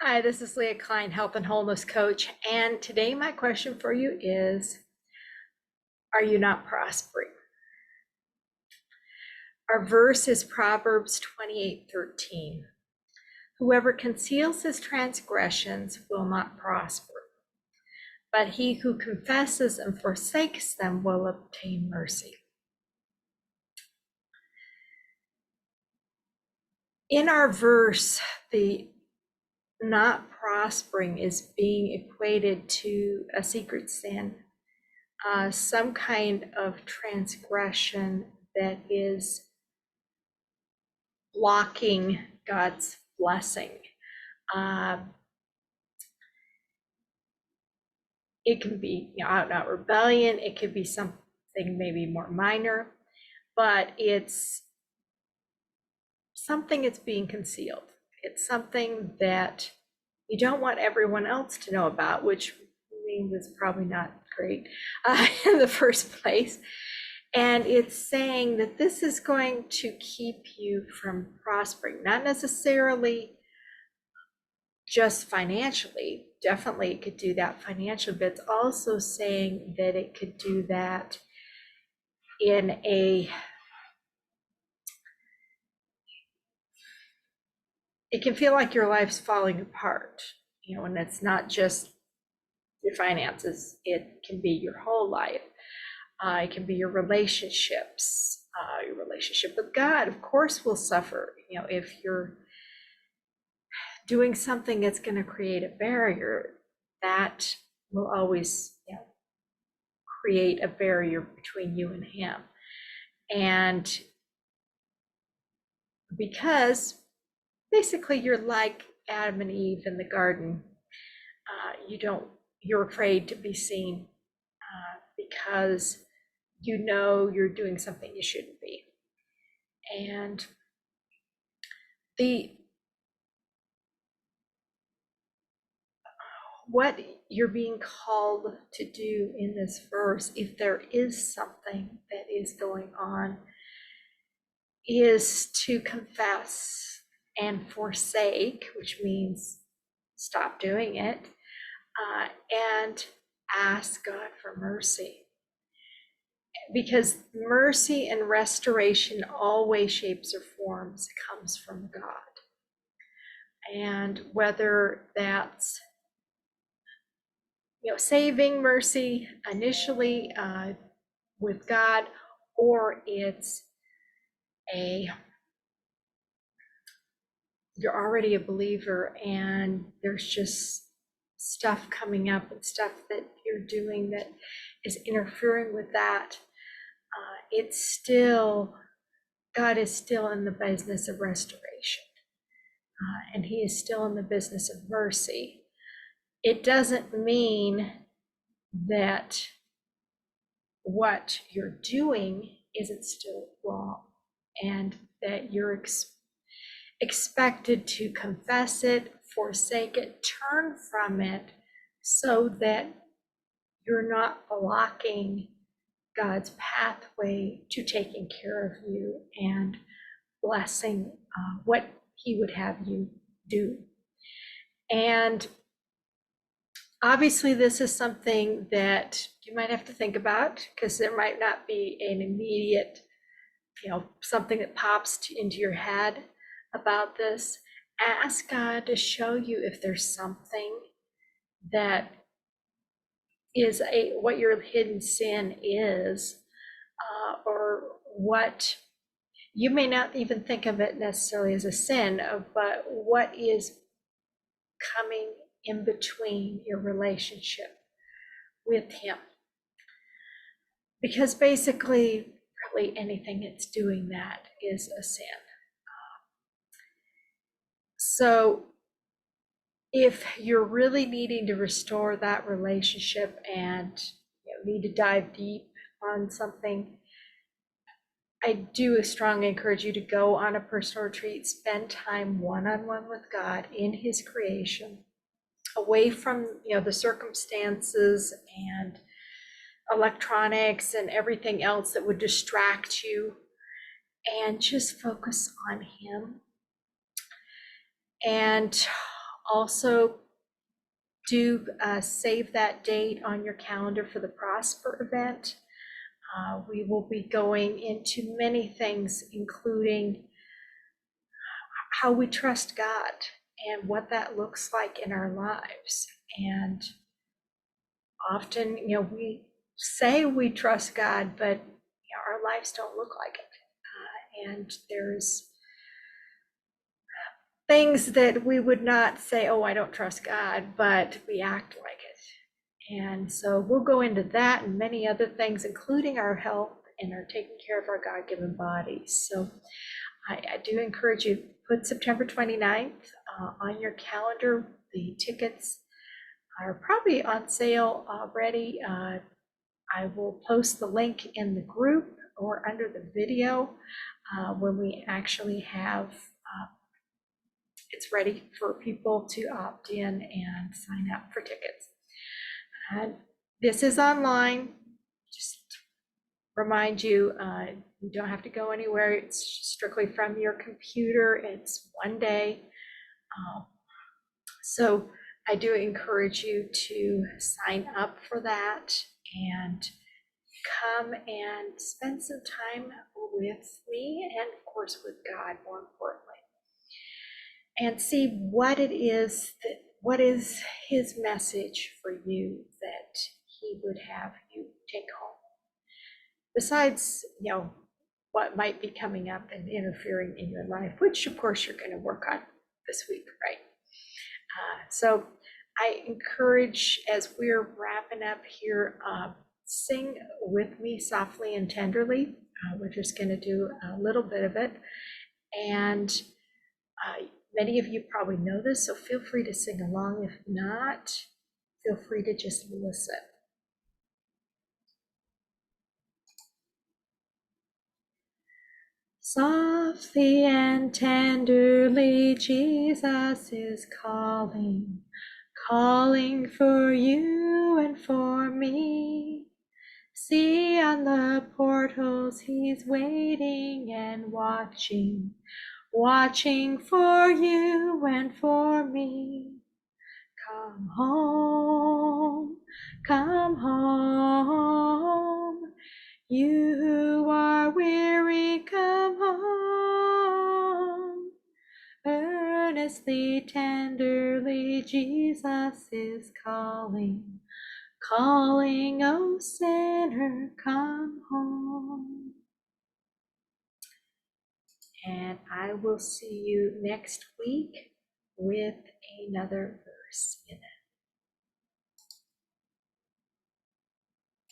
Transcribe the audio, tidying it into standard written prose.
Hi, this is Leah Klein, Health and Wholeness Coach. And today my question for you is, are you not prospering? Our verse is Proverbs 28:13. Whoever conceals his transgressions will not prosper, but he who confesses and forsakes them will obtain mercy. In our verse, the not prospering is being equated to a secret sin, some kind of transgression that is blocking God's blessing. Uh, it can be out and out rebellion. It could be something maybe more minor, but it's something that's being concealed. It's something that you don't want everyone else to know about, which means it's probably not great in the first place. And it's saying that this is going to keep you from prospering, not necessarily just financially. Definitely it could do that financially, but it's also saying that it could do that in it can feel like your life's falling apart, and it's not just your finances, it can be your whole life. It can be your relationships, your relationship with God, of course, will suffer, if you're doing something that's going to create a barrier. That will always, create a barrier between you and him. And because basically you're like Adam and Eve in the garden, you're afraid to be seen because you're doing something you shouldn't be. And what you're being called to do in this verse, if there is something that is going on, is to confess and forsake, which means stop doing it, and ask God for mercy. Because mercy and restoration, all way, shapes, or forms, comes from God. And whether that's saving mercy initially with God, or it's you're already a believer and there's just stuff coming up and stuff that you're doing that is interfering with that, it's still, God is still in the business of restoration, and he is still in the business of mercy. It doesn't mean that what you're doing isn't still wrong and that you're expected to confess it, forsake it, turn from it, so that you're not blocking God's pathway to taking care of you and blessing what he would have you do. And obviously this is something that you might have to think about, because there might not be an immediate, something that pops into your head about this. Ask God to show you if there's something that is what your hidden sin is, or what you may not even think of it necessarily as a sin, but what is coming in between your relationship with him. Because basically, really anything that's doing that is a sin. So if you're really needing to restore that relationship and need to dive deep on something, I do strongly encourage you to go on a personal retreat, spend time one-on-one with God in his creation, away from the circumstances and electronics and everything else that would distract you, and just focus on him. And Also, do save that date on your calendar for the Prosper event. We will be going into many things, including how we trust God and what that looks like in our lives. And often, we say we trust God, but our lives don't look like it. And there's things that we would not say, oh, I don't trust God, but we act like it. And so we'll go into that and many other things, including our health and our taking care of our God-given bodies. So I do encourage you, put September 29th on your calendar. The tickets are probably on sale already. I will post the link in the group or under the video when we actually have it's ready for people to opt in and sign up for tickets. This is online. Just remind you, you don't have to go anywhere. It's strictly from your computer. It's one day. So I do encourage you to sign up for that and come and spend some time with me and of course with God, more importantly, and see what it is what is his message for you that he would have you take home. Besides, what might be coming up and interfering in your life, which of course you're going to work on this week, right? So I encourage, as we're wrapping up here, sing with me softly and tenderly. We're just going to do a little bit of it. And many of you probably know this, so feel free to sing along. If not, feel free to just listen. Softly and tenderly, Jesus is calling, calling for you and for me. See on the portals, he's waiting and watching, watching for you and for me. Come home, come home. You who are weary, come home. Earnestly, tenderly, Jesus is calling, calling, oh sinner, come home. And I will see you next week with another verse in it.